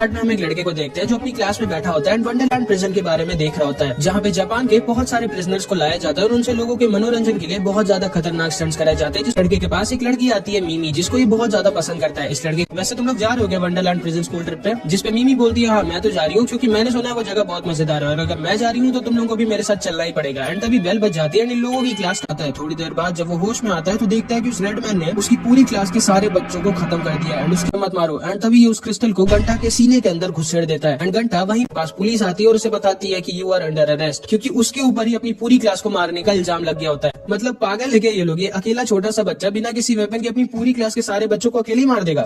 में हम एक लड़के को देखते हैं जो अपनी क्लास में बैठा होता है एंड वंडरलैंड प्रिजन के बारे में देख रहा होता है, जहाँ पे जापान के बहुत सारे प्रिजनर्स को लाया जाता है और उनसे लोगों के मनोरंजन के लिए बहुत ज्यादा खतरनाक स्टंट्स कराए जाते हैं। जिस लड़के के पास एक लड़की आती है मीमी, जिसको ये बहुत ज्यादा पसंद करता है। इस लड़के वैसे तुम लोग जा रहे हो वंडरलैंड प्रिजन स्कूल ट्रिप पे, जिसपे मीमी बोलती है हाँ मैं तो जा रही हूँ क्योंकि मैंने सुना है वो जगह बहुत मजेदार है और अगर मैं जा रही हूँ तो तुम लोगों को भी मेरे साथ चलना ही पड़ेगा। एंड तभी बेल बज जाती है एंड इन लोगों की क्लास आता है। थोड़ी देर बाद जब वो होश में आता है तो देखता है कि उस रेडमैन ने उसकी पूरी क्लास के सारे बच्चों को खत्म कर दिया एंड उसके मत मारो। एंड तभी ये उस क्रिस्टल को घंटा के सीने के अंदर घुसेड़ देता है एंड घंटा वहीं पास पुलिस आती है और उसे बताती है कि यू आर अंडर अरेस्ट, क्योंकि उसके ऊपर ही अपनी पूरी क्लास को मारने का इल्जाम लग गया होता है। मतलब पागल है क्या ये लोग? ये अकेला छोटा सा बच्चा बिना किसी वेपन के अपनी पूरी क्लास के सारे बच्चों को अकेले ही मार देगा।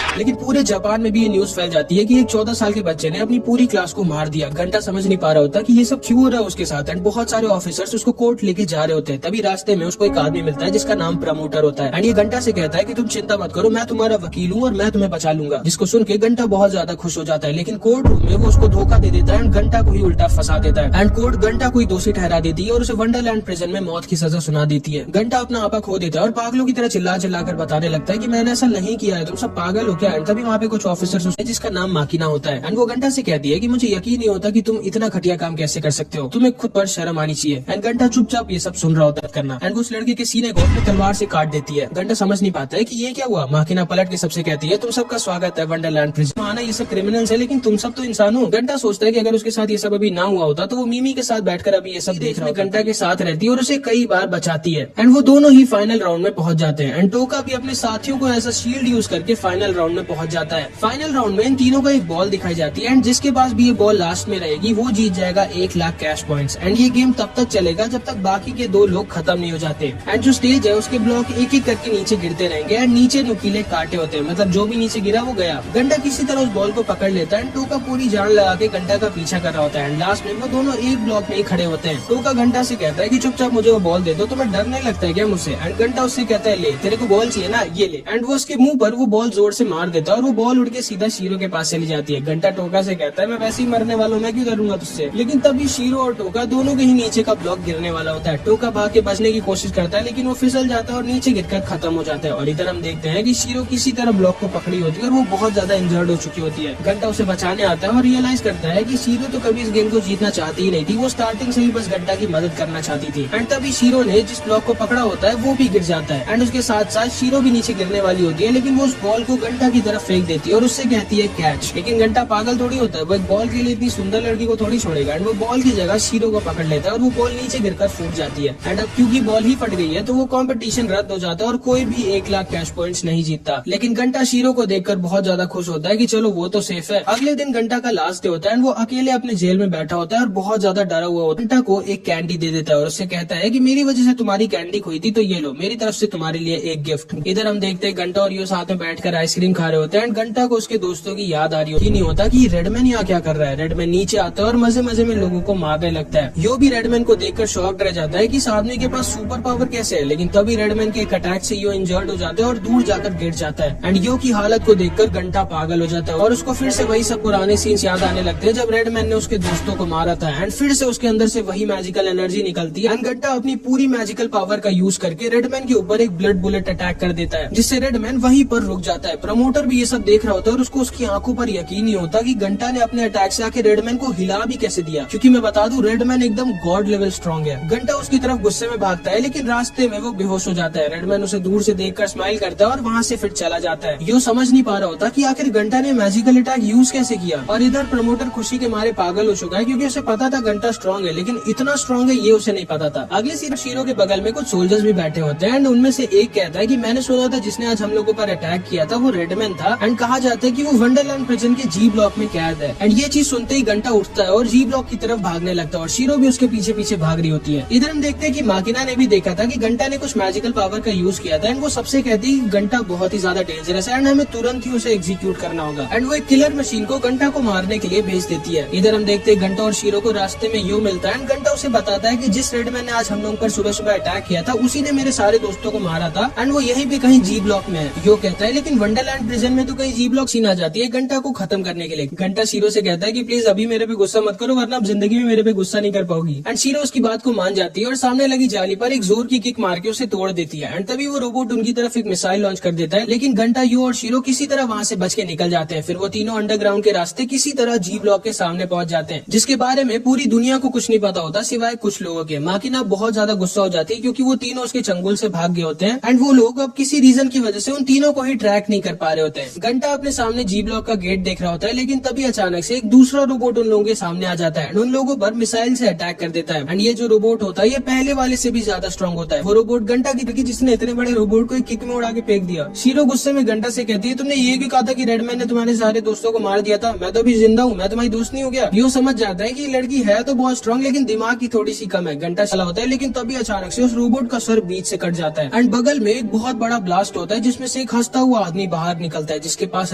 लेकिन पूरे जापान में भी ये न्यूज फैल जाती है कि एक 14 साल के बच्चे ने अपनी पूरी क्लास को मार दिया। घंटा समझ नहीं पा रहा होता कि ये सब क्यों हो रहा है उसके साथ एंड बहुत सारे ऑफिसर्स उसको कोर्ट लेके जा रहे होते हैं। तभी रास्ते में उसको एक आदमी मिलता है जिसका नाम प्रमोटर होता है एंड ये घंटा से कहता है कि तुम चिंता मत करो, मैं तुम्हारा वकील हूँ और मैं तुम्हें बचा लूंगा। जिसको सुन के घंटा बहुत ज्यादा खुश हो जाता है, लेकिन कोर्ट रूम में वो उसको धोखा दे देता है एंड घंटा को ही उल्टा फंसा देता है एंड कोर्ट घंटा को ही दोषी ठहरा देती है और उसे वंडरलैंड प्रिजन में मौत की सजा सुना देती है। घंटा अपना आपा खो देता है और पागलों की तरह चिल्ला चिल्ला कर बताने लगता है कि मैंने ऐसा नहीं किया है, तुम सब पागल हो क्या। एंड तभी वहाँ पे कुछ ऑफिसर्स है जिसका नाम माकिना होता है एंड वो घंटा से कहती है कि मुझे यकीन नहीं होता कि तुम इतना घटिया काम कैसे कर सकते हो, तुम्हें खुद पर शर्म आनी चाहिए। एंड घंटा चुपचाप ये सब सुन रहा होता है करना एंड वो उस लड़के के सीने को अपनी तलवार से काट देती है। घंटा समझ नहीं पाता है कि ये क्या हुआ। माकिना पलट के सबसे कहती है तुम सबका स्वागत है वंडरलैंड प्रिजन। माना ये सब क्रिमिनल्स है लेकिन तुम सब तो इंसान हो। घंटा सोचता है कि अगर उसके साथ ये सब अभी ना हुआ होता तो वो मीमी के साथ बैठकर अभी ये सब देख रहा है। घंटा के साथ रहती है और उसे कई बार बचाती है एंड वो दोनों ही फाइनल राउंड में पहुंच जाते हैं एंड टोका भी अपने साथियों को ऐसा शील्ड यूज करके फाइनल राउंड में पहुंच जाता है। फाइनल राउंड में इन तीनों का एक बॉल दिखाई जाती है एंड जिसके पास भी ये बॉल लास्ट में रहेगी वो जीत जाएगा 1 लाख कैश पॉइंट्स। एंड ये गेम तब तक चलेगा जब तक बाकी के 2 लोग खत्म नहीं हो जाते एंड जो स्टेज है उसके ब्लॉक एक एक करके नीचे गिरते रहेंगे एंड नीचे नुकीले कांटे होते हैं, मतलब जो भी नीचे गिरा वो गया। घंटा किसी तरह उस बॉल को पकड़ लेता है एंड टोका पूरी जान लगा के घंटा का पीछा कर रहा होता है एंड लास्ट में वो दोनों एक ब्लॉक में ही खड़े होते हैं। टोका घंटा से कहता है कि चुपचाप मुझे वो बॉल दे दो, तुम्हें डर नहीं लगता है क्या मुझसे। एंड घंटा उससे कहता है ले तेरे को बॉल चाहिए ना, ये ले। एंड वो उसके मुंह पर वो बॉल जोर से मार देता है और वो बॉल उड़ के सीधा शीरो के पास चली जाती है। घंटा टोका से कहता है मैं वैसे ही मरने वाला हूँ, मैं क्यों डरूंगा तुझसे। लेकिन तभी शीरो और टोका दोनों के ही नीचे का ब्लॉक गिरने वाला होता है। टोका भाग के बचने की कोशिश करता है लेकिन वो फिसल जाता है और नीचे गिरकर खत्म हो जाता है। और इधर हम देखते हैं कि शीरो किसी तरह ब्लॉक को पकड़ी होती है और वो बहुत ज्यादा इंजर्ड हो चुकी होती है। घंटा उसे बचाने आता है और रियलाइज करता है कि शीरो तो कभी इस गेम को जीतना चाहती ही नहीं थी, वो स्टार्टिंग से ही बस घंटा की मदद करना चाहती थी। एंड तभी शीरो ने जिस ब्लॉक को पकड़ा होता है वो भी गिर जाता है एंड उसके साथ साथ शीरो भी नीचे गिरने वाली होती है, लेकिन वो उस बॉल को घंटा की तरफ फेंक देती है और उससे कहती है कैच। लेकिन घंटा पागल थोड़ी होता है, वो एक बॉल के लिए इतनी सुंदर लड़की को थोड़ी छोड़ेगा एंड वो बॉल की जगह शीरो को पकड़ लेता है और वो बॉल नीचे गिरकर फूट जाती है। एंड अब क्योंकि बॉल ही फट गई है तो वो कंपटीशन रद्द हो जाता है और कोई भी 1 लाख कैश पॉइंट्स नहीं जीतता। लेकिन घंटा शीरो को देखकर बहुत ज्यादा खुश होता है कि चलो वो तो सेफ है। अगले दिन घंटा का लास्ट डे होता है एंड वो अकेले अपने जेल में बैठा होता है और बहुत ज्यादा डरा हुआ होता है। घंटा को एक कैंडी दे देता है और उससे कहता है कि मेरी वजह से तुम्हारी कैंडी खोई थी तो ये लो, मेरी तरफ से तुम्हारे लिए एक गिफ्ट। इधर हम देखते हैं घंटा और यो साथ में बैठकर आइसक्रीम खा रहे होते हैं एंड घंटा को उसके दोस्तों की याद आ रही होती नहीं होता कि रेडमैन यहाँ क्या कर रहा है। रेडमैन नीचे आता है और मजे मजे में लोगों को मारने लगता है। यो भी रेडमैन को देखकर शॉक्ड रह जाता है कि इस आदमी के पास सुपर पावर कैसे है। लेकिन तभी रेडमैन के एक अटैक से यो इंजर्ड हो जाता है और दूर जाकर गिर जाता है एंड यो की हालत को देखकर घंटा पागल हो जाता है और उसको फिर से वही सब पुराने सीन्स याद आने लगते हैं जब रेडमैन ने उसके दोस्तों को मारा था एंड फिर से उसके अंदर से वही मैजिकल एनर्जी निकलती है एंड घंटा अपनी पूरी मैजिकल पावर का यूज करके रेडमैन के ऊपर एक ब्लड बुलेट अटैक कर देता है जिससे रेडमैन वहीं पर रुक जाता है। प्रमोटर भी ये सब देख रहा होता है और उसको उसकी आंखों पर यकीन नहीं होता कि घंटा ने अपने अटैक से आके रेडमैन को हिला भी कैसे दिया, क्योंकि मैं बता दूं रेडमैन एकदम गॉड लेवल स्ट्रॉन्ग है। घंटा उसकी तरफ गुस्से में भागता है लेकिन रास्ते में वो बेहोश हो जाता है। रेडमैन उसे दूर से देखकर स्माइल करता है और वहाँ से फिर चला जाता है। यो समझ नहीं पा रहा होता कि आखिर घंटा ने मैजिकल अटैक यूज कैसे किया और इधर प्रमोटर खुशी के मारे पागल हो चुका है क्योंकि उसे पता था घंटा स्ट्रॉन्ग है, लेकिन इतना स्ट्रॉन्ग है ये उसे नहीं पता था। अगले सीन शीरो के बगल में कुछ सोल्जर्स भी बैठे होते हैं एंड उनमें से एक कहता है कि मैंने सुना था जिसने आज हम लोगों पर अटैक किया था वो रेडमैन था एंड कहा जाता है कि वो वंडरलैंड प्रिजन के जी ब्लॉक में कैद है। एंड ये चीज सुनते ही घंटा उठता है और जी ब्लॉक की तरफ भागने लगता है और शीरो भी उसके पीछे पीछे भाग रही होती है। इधर हम देखते हैं कि माकिना ने भी देखा था कि घंटा ने कुछ मैजिकल पावर का यूज किया था एंड वो सबसे कहती है घंटा बहुत ही ज्यादा डेंजरस है एंड हमें तुरंत ही उसे एग्जीक्यूट करना होगा एंड वो एक किलर मशीन को घंटा को मारने के लिए भेज देती है। इधर हम देखते हैं घंटा और शीरो को रास्ते में यो मिलता है एंड घंटा उसे बताता है कि जिस रेडमैन ने आज हम लोगों पर सुबह सुबह अटैक किया था उसी ने मेरे सारे दोस्तों को मारा था एंड वो यहीं पे कहीं जी ब्लॉक में है। यो कहता है लेकिन वंडरलैंड प्रिजन में तो कहीं जी ब्लॉक सीन आ जाती है घंटा को खत्म करने के लिए। घंटा शीरो से कहता है कि प्लीज अभी मेरे पे गुस्सा मत करो वरना आप जिंदगी में मेरे पे गुस्सा नहीं कर पाओगी। एंड शीरो उसकी बात को मान जाती है और सामने लगी जाली पर एक जोर की किक मार के उसे तोड़ देती है। एंड तभी वो रोबोट उनकी तरफ एक मिसाइल लॉन्च कर देता है, लेकिन घंटा, यो और शीरो किसी तरह वहाँ से बच के निकल जाते हैं। फिर वो तीनों अंडरग्राउंड के रास्ते किसी तरह जी ब्लॉक के सामने पहुंच जाते हैं, जिसके बारे में पूरी दुनिया को कुछ नहीं पता होता सिवाय कुछ लोगों के। माकिना बहुत ज्यादा गुस्सा हो जाती है क्योंकि वो तीनों उसके चंगुल से भाग गए होते हैं एंड वो लोग अब किसी रीजन की वजह से उन तीनों को ही ट्रैक नहीं कर पा रहे होते हैं। घंटा अपने सामने जी ब्लॉक का गेट देख रहा होता है, लेकिन तभी अचानक से एक दूसरा रोबोट उन लोगों के सामने आ जाता है, उन लोगों पर मिसाइल से अटैक कर देता है। एंड ये जो रोबोट होता है ये पहले वाले से भी ज्यादा स्ट्रांग होता है। वो रोबोट घंटा की थी जिसने इतने बड़े रोबोट को एक किक में उड़ा के फेंक दिया। शीरो गुस्से में घंटा से कहती है, तुमने ये भी कहा था कि रेडमैन ने तुम्हारे सारे दोस्तों को मार दिया था, मैं तो अभी जिंदा हूँ, मैं तुम्हारी दोस्त नहीं हो गया। यो समझ जाता है कि लड़की है तो बहुत स्ट्रांग लेकिन दिमाग की थोड़ी सी कम है। घंटा चला होता है, लेकिन तभी अचानक से उस रोबोट का सर बीच से कट जाता है एंड बगल में एक बहुत बड़ा ब्लास्ट होता है जिसमें से एक हंसता हुआ आदमी बाहर निकलता है, जिसके पास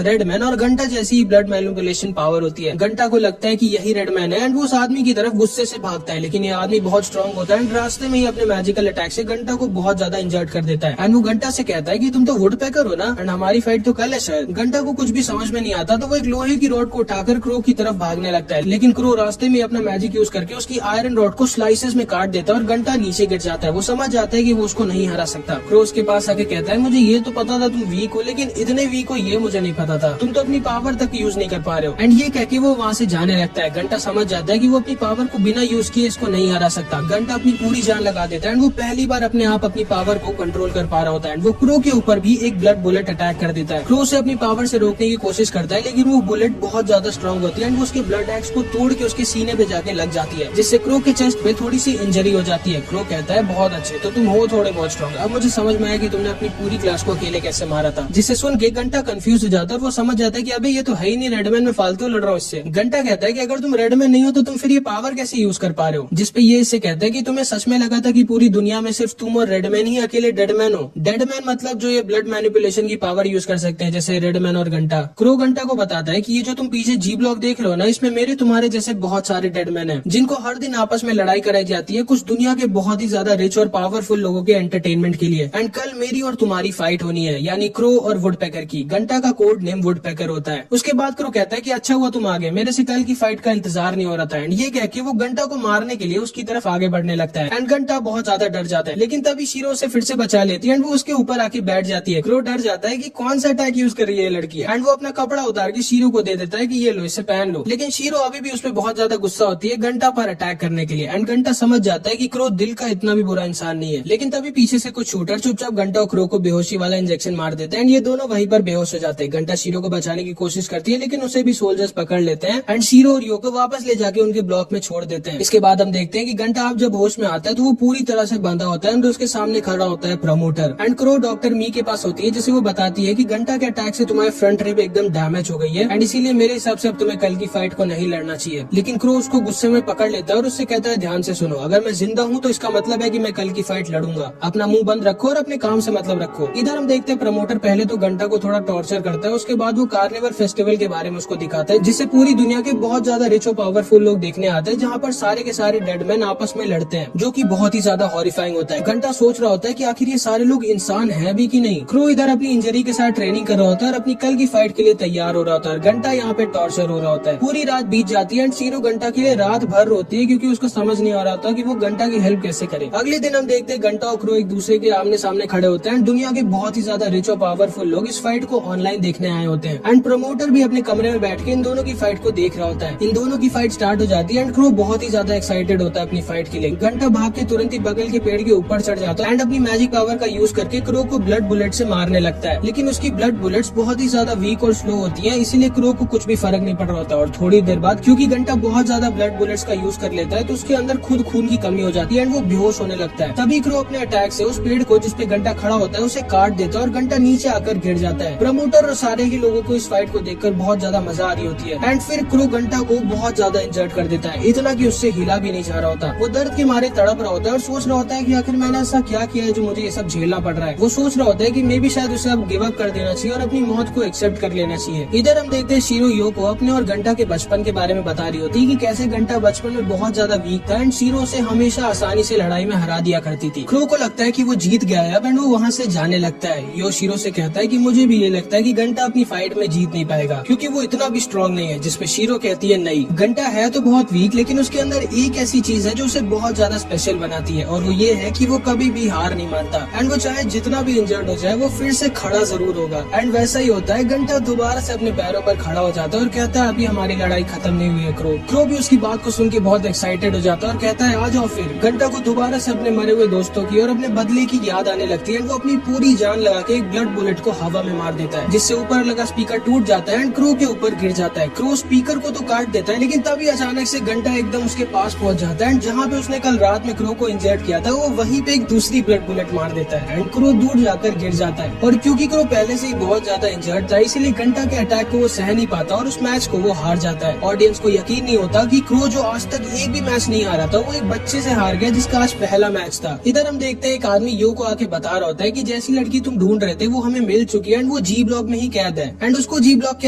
रेडमैन और घंटा जैसी ही ब्लड मैनिपुलेशन पावर होती है। घंटा को लगता है कि यही रेडमैन है एंड वो उस आदमी की तरफ गुस्से से भागता है, लेकिन ये आदमी बहुत स्ट्रांग होता है एंड रास्ते में ही अपने मैजिकल अटैक से घंटा को बहुत ज्यादा इंजर्ड कर देता है। एंड वो घंटा से कहता है कि तुम तो वुड पैकर हो ना एंड हमारी फाइट तो कल है शायद। घंटा को कुछ भी समझ में नहीं आता तो वो एक लोहे की रॉड को उठाकर क्रो की तरफ भागने लगता है, लेकिन क्रो रास्ते में अपना मैजिक यूज करके उसकी आयरन रॉड को स्लाइसेस में काट देता है और घंटा नीचे गिर जाता है। वो समझ जाता है कि वो उसको नहीं हरा सकता। क्रो उसके पास आके कहता है, मुझे ये तो पता था तुम वीक हो, लेकिन इतने वीक हो ये मुझे नहीं पता था, तुम तो अपनी पावर तक यूज नहीं कर पा रहे हो। एंड ये कह के वो वहाँ से जाने लगता है। घंटा समझ जाता है कि वो अपनी पावर को बिना यूज किए इसको नहीं हरा सकता। घंटा अपनी पूरी जान लगा देता है एंड वो पहली बार अपने आप अपनी पावर को कंट्रोल कर पा रहा होता है। वो क्रो के ऊपर भी एक ब्लड बुलेट अटैक कर देता है। क्रो से अपनी पावर से रोकने की कोशिश करता है, लेकिन वो बुलेट बहुत ज्यादा स्ट्रांग होती है एंड वो उसके ब्लड एक्स को तोड़ के उसके सीने पे जाके लग जाती है, जिससे क्रो के चेस्ट पे थोड़ी सी इंजरी हो जाती है। क्रो कहता है, बहुत अच्छे, तो तुम हो थोड़े बहुत स्ट्रांग, अब मुझे समझ में आया कि तुमने अपनी पूरी क्लास को अकेले कैसे मारा था। जिसे सुन के घंटा कंफ्यूज हो जाता है और वो समझ जाता है कि अबे ये तो है ही नहीं रेडमैन, में फालतू लड़ रहा हूँ इससे। घंटा कहता है कि अगर तुम रेडमैन नहीं हो तो तुम फिर ये पावर कैसे यूज कर पा रहे हो। जिसपे ये इससे कहता है कि तुम्हें सच में लगा था कि पूरी दुनिया में सिर्फ तुम और रेडमैन ही अकेले डेडमैन हो। डेडमैन मतलब जो ये ब्लड मैनिपुलेशन की पावर यूज कर सकते हैं, जैसे रेडमैन और घंटा। क्रो घंटा को बताता है कि ये जो तुम पीछे जी ब्लॉक देख रहे हो ना, इसमें मेरे तुम्हारे जैसे बहुत सारे डेडमैन हैं, जिनको हर दिन आपस में लड़ाई कराई जाती है कुछ दुनिया के बहुत ही ज्यादा रिच और पावरफुल लोगों के एंटरटेनमेंट के लिए। एंड कल मेरी और तुम्हारी फाइट होनी है, यानी क्रो और वुडपेकर की। घंटा का कोड नेम वुडपेकर होता है। उसके बाद क्रो कहता है कि अच्छा हुआ तुम आ गए, मेरे से कल की फाइट का इंतजार नहीं हो रहा था। एंड ये कह के वो घंटा को मारने के लिए उसकी तरफ आगे बढ़ने लगता है एंड घंटा बहुत ज्यादा डर जाता है, लेकिन तभी शीरो से फिर से बचा लेती है एंड वो उसके ऊपर आके बैठ जाती है। क्रो डर जाता है कि कौन सा अटैक यूज कर रही है लड़की एंड वो अपना कपड़ा उतार के शीरो को दे देता है कि ये लो, इसे पहन लो। लेकिन शीरो अभी भी उसपे बहुत ज्यादा गुस्सा होती है घंटा पर अटैक करने के लिए एंड घंटा समझ जाता है कि क्रो दिल का इतना भी बुरा इंसान नहीं है। लेकिन तभी पीछे से कुछ शूटर चुपचाप घंटा और क्रो को बेहोशी वाला इंजेक्शन मार देते हैं एंड ये दोनों वहीं पर बेहोश हो जाते हैं। घंटा शीरो को बचाने की कोशिश करती है, लेकिन उसे भी सोल्जर्स पकड़ लेते हैं एंड शीरो और यो को वापस ले जाके उनके ब्लॉक में छोड़ देते हैं। इसके बाद हम देखते हैं कि घंटा अब जब होश में आता है तो वो पूरी तरह से बंधा होता है एंड उसके सामने खड़ा होता है प्रमोटर। एंड क्रो डॉक्टर मी के पास होती है, जिसे वो बताती है कि घंटा के अटैक से तुम्हारे फ्रंट रिब एकदम डैमेज हो गई है एंड इसीलिए मेरे हिसाब से अब तुम्हें कल की फाइट को नहीं लड़ना चाहिए। लेकिन क्रो उसको गुस्से में पकड़ लेता है और उससे कहता है, ध्यान से सुनो, अगर मैं जिंदा हूँ तो इसका मतलब है कि मैं कल की फाइट लड़ूंगा, अपना मुंह बंद रखो और अपने काम से मतलब रखो। इधर हम देखते हैं प्रमोटर पहले तो घंटा को थोड़ा टॉर्चर करता है, उसके बाद वो कार्निवल फेस्टिवल के बारे में उसको दिखाता है, जिसे पूरी दुनिया के बहुत ज्यादा रिच और पावरफुल लोग देखने आते हैं, जहाँ पर सारे के सारे डेडमैन आपस में लड़ते हैं, जो कि बहुत ही ज्यादा हॉरिफाइंग होता है। घंटा सोच रहा होता है कि आखिर ये सारे लोग इंसान हैं भी कि नहीं। क्रो इधर अपनी इंजरी के साथ ट्रेनिंग कर रहा होता है और अपनी कल की फाइट के लिए तैयार हो रहा होता है। घंटा यहाँ पे टॉर्चर हो रहा होता है। पूरी रात बीत जाती है एंड शीरो घंटा के लिए रात भर रोती है क्योंकि उसको समझ नहीं आ रहा था कि वो घंटा की हेल्प कैसे करे। अगले दिन हम देखते हैं घंटा और क्रो एक दूसरे के आमने सामने खड़े होते हैं। दुनिया के बहुत ही ज्यादा रिच और पावरफुल लोग इस फाइट को ऑनलाइन देखने आए होते हैं एंड प्रमोटर भी अपने कमरे में बैठ के इन दोनों की फाइट को देख रहा होता है। इन दोनों की फाइट स्टार्ट हो जाती है एंड क्रो बहुत ही ज्यादा एक्साइटेड होता है अपनी फाइट के लिए। घंटा भाग के तुरंत ही बगल के पेड़ के ऊपर चढ़ जाता है एंड अपनी मैजिक पावर का यूज करके क्रो को ब्लड बुलेट से मारने लगता है, लेकिन उसकी ब्लड बुलेट्स बहुत ही ज्यादा वीक और स्लो होती हैं, इसीलिए क्रो को कुछ भी फर्क नहीं पड़ रहा होता। और थोड़ी देर बाद क्योंकि घंटा बहुत ज्यादा ब्लड बुलेट्स का यूज कर लेता है तो उसके अंदर खुद खून की कमी हो जाती है एंड वो बेहोश होने लगता है। तभी क्रो अपने अटैक से उस पेड़ को जिसपे घंटा खड़ा होता है उसे काट देता है और घंटा नीचे आकर गिर जाता है। प्रमोटर और सारे ही लोगों को इस फाइट को देखकर बहुत ज्यादा मजा आ रही होती है एंड फिर क्रो घंटा को बहुत ज्यादा इंजर्ड कर देता है, इतना कि उससे हिला भी नहीं जा रहा होता। वो दर्द के मारे तड़प रहा होता है और सोच रहा होता है कि आखिर मैंने ऐसा क्या किया है जो मुझे ये सब झेलना पड़ रहा है। वो सोच रहा होता है कि मे भी शायद उसे अब गिव अप कर देना चाहिए और अपनी मौत को एक्सेप्ट कर लेना चाहिए। इधर हम देखते हैं शीरो यो को अपने और घंटा के बचपन के बारे में बता रही होती है कि कैसे घंटा बचपन में बहुत ज्यादा वीक था एंड शीरो से हमेशा आसानी से लड़ाई में हरा दिया करती थी। क्रो को लगता है कि वो जीत गया है एंड वो वहाँ से जाने लगता है। यो शीरो से कहता है कि मुझे भी ये लगता है कि घंटा अपनी फाइट में जीत नहीं पाएगा क्योंकि वो इतना भी स्ट्रांग नहीं है, जिसपे शीरो कहती है नहीं, घंटा है तो बहुत वीक लेकिन उसके अंदर एक ऐसी चीज है जो उसे बहुत ज्यादा स्पेशल बनाती है, और वो ये है कि वो कभी भी हार नहीं मानता एंड वो चाहे जितना भी इंजर्ड हो जाए वो फिर से खड़ा जरूर होगा। एंड वैसा ही होता है, घंटा दोबारा से अपने पैरों पर खड़ा हो जाता है और कहता है अभी हमारी लड़ाई खत्म नहीं हुई है क्रो भी उसकी बात को सुन के बहुत एक्साइटेड हो जाता है और कहता है आ जाओ फिर। घंटा को दोबारा से अपने मरे हुए दोस्तों की और अपने बदले की याद आने लगती है। वो अपनी पूरी जान लगा के एक ब्लड बुलेट को हवा में मार देता है, जिससे ऊपर लगा स्पीकर टूट जाता है एंड क्रो के ऊपर गिर जाता है। क्रो स्पीकर को तो काट देता है लेकिन तभी अचानक से घंटा एकदम उसके पास पहुंच जाता है एंड जहाँ पे उसने कल रात में क्रो को इंजर्ड किया था वो वहीं पे एक दूसरी ब्लड बुलेट मार देता है एंड क्रो दूर जाकर गिर जाता है। और क्योंकि क्रो पहले से ही बहुत ज्यादा इंजर्ड था इसीलिए घंटा के अटैक को वो सह नहीं पाता और उस मैच को वो हार जाता है। ऑडियंस को यकीन नहीं होता कि क्रो जो आज तक एक भी मैच नहीं हारा था वो एक बच्चे से हार गया जिसका आज पहला मैच था। इधर हम देखते हैं एक आदमी यो को आके बता रहा होता है कि जैसी लड़की तुम ढूंढ रहे थे वो हमें मिल चुकी है एंड वो जी ब्लॉक में ही कैद है एंड उसको जी ब्लॉक के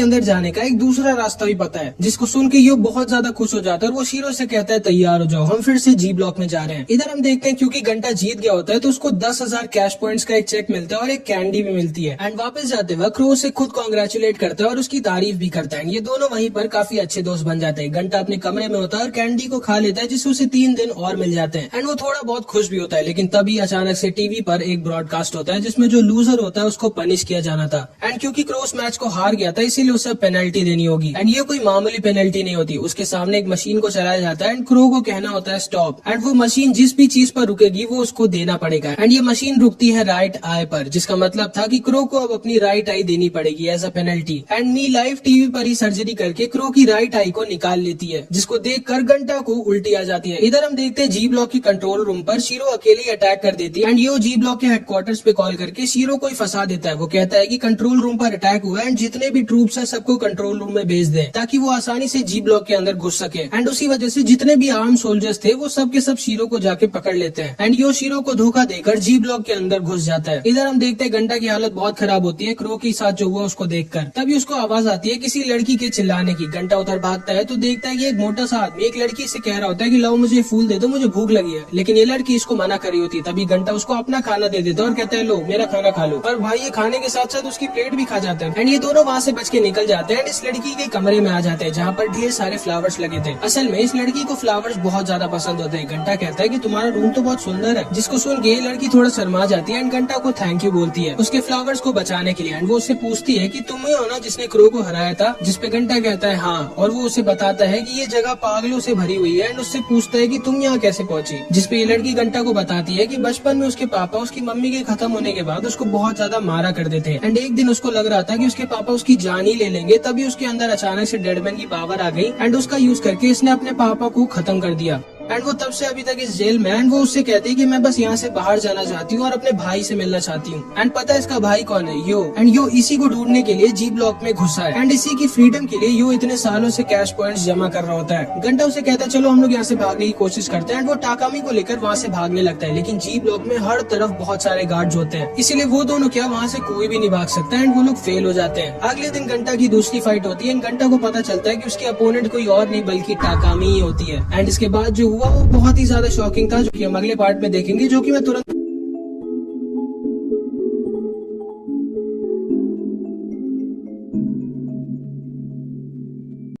अंदर जाने का एक दूसरा रास्ता भी पता है, जिसको सुन के यो बहुत ज्यादा खुश हो जाता है और वो शीरो से कहता है तैयार हो जाओ हम फिर से जी ब्लॉक में जा रहे हैं। इधर हम देखते हैं क्योंकि घंटा जीत गया होता है तो उसको 10,000 कैश पॉइंट्स का एक चेक मिलता है और एक कैंडी भी मिलती है एंड वापस जाते वक्त क्रो से खुद कॉन्ग्रेचुलेट करता है और उसकी तारीफ भी करता है। ये दोनों वहीं पर काफी अच्छे दोस्त बन जाते हैं। घंटा अपने कमरे में होता है और कैंडी को खा लेता है जिससे उसे 3 दिन और मिल जाते हैं एंड वो थोड़ा बहुत खुश भी होता है। लेकिन तभी अचानक से टीवी पर एक ब्रॉडकास्ट होता है जिसमें जो लूजर होता है उसको पनिश किया जाना था एंड क्योंकि क्रो उस मैच को हार गया था इसीलिए उसे पेनल्टी देनी होगी एंड ये कोई मामूली पेनल्टी नहीं होती। उसके सामने एक मशीन को चलाया जाता है एंड क्रो को कहना होता है स्टॉप एंड वो मशीन जिस भी चीज पर रुकेगी वो उसको देना पड़ेगा एंड ये मशीन रुकती है राइट आई पर, जिसका मतलब था कि क्रो को अब अपनी राइट आई देनी पड़ेगी as a penalty and me live TV पर ही सर्जरी करके क्रो की राइट आई को निकाल लेती है, जिसको देखकर घंटा को उल्टी आ जाती है। इधर हम देखते हैं जी ब्लॉक की कंट्रोल रूम पर शीरो अकेले अटैक कर देती है एंड यो जी ब्लॉक के हेडक्वार्टर्स पे कॉल करके शीरो को ही फंसा देता है। वो कहता है कि कंट्रोल रूम पर अटैक हुआ है एंड जितने भी ट्रूप्स हैं सबको कंट्रोल रूम में भेज दें ताकि वो आसानी से जी ब्लॉक के अंदर घुस सके एंड उसी वजह से जितने भी आर्म सोल्जर्स थे वो सब के सब शीरो को जाके पकड़ लेते हैं एंड यो शीरो को धोखा देकर जी ब्लॉक के अंदर घुस जाता है। इधर हम देखते हैं घंटा की हालत बहुत खराब होती है क्रो के साथ जो हुआ उसको देखकर। तभी उसको आवाज आती है किसी लड़की के चिल्लाने की। घंटा उधर भागता है तो देखता है कि एक मोटा सा आदमी एक लड़की से कह रहा होता है कि लाओ मुझे फूल दे दो मुझे भूख लगी है, लेकिन ये लड़की इसको मना करी होती है। तभी घंटा उसको अपना खाना दे देता है और कहता है लो मेरा खाना खा लो, पर भाई ये खाने के साथ साथ उसकी प्लेट भी खा जाता है एंड ये दोनों वहाँ से बच के निकल जाते हैं एंड इस लड़की के कमरे में आ जाते हैं जहाँ पर ढेर सारे फ्लावर्स लगे थे। असल में इस लड़की को फ्लावर्स बहुत ज्यादा पसंद होते हैं। घंटा कहता है कि तुम्हारा रूम तो बहुत सुंदर है, जिसको सुन के लड़की थोड़ा शर्मा जाती है एंड घंटा को थैंक यू बोलती है उसके फ्लावर्स को बचाने के लिए एंड वो उससे पूछती है कि तुम ही हो ना जिसने क्रो को हराया था, जिसपे घंटा कहता है हाँ, और वो उसे बताता है कि ये जगह पागलों से भरी हुई है एंड उससे पूछता है कि तुम यहाँ कैसे पहुंची, जिसपे ये लड़की घंटा को बताती है कि बचपन में उसके पापा उसकी मम्मी के खत्म होने के बाद उसको बहुत ज्यादा मारा करते थे एंड एक दिन उसको लग रहा था कि उसके पापा उसकी जान ही ले लेंगे, तभी उसके अंदर अचानक से डेडमैन की पावर आ गई एंड उसका यूज करके इसने अपने पापा को खत्म कर दिया एंड वो तब से अभी तक इस जेल में एंड वो उससे कहती है कि मैं बस यहाँ से बाहर जाना चाहती हूँ और अपने भाई से मिलना चाहती हूँ। एंड पता है इसका भाई कौन है? यो। एंड यो इसी को ढूंढने के लिए जी ब्लॉक में घुसा है एंड इसी की फ्रीडम के लिए यो इतने सालों से कैश पॉइंट्स जमा कर रहा होता है। घंटा उसे कहता है चलो हम लोग यहाँ से भागने की कोशिश करते हैं एंड वो टाकामी को लेकर वहाँ से भागने लगता है, लेकिन जी ब्लॉक में हर तरफ बहुत सारे गार्ड्स होते हैं इसीलिए वो दोनों क्या वहाँ से कोई भी नहीं भाग सकता एंड वो लोग फेल हो जाते हैं। अगले दिन घंटा की दूसरी फाइट होती है एंड घंटा को पता चलता है कि उसके अपोनेंट कोई और नहीं बल्कि टाकामी ही होती है एंड इसके बाद जो हुआ वो बहुत ही ज्यादा शॉकिंग था, जो कि हम अगले पार्ट में देखेंगे, जो कि मैं तुरंत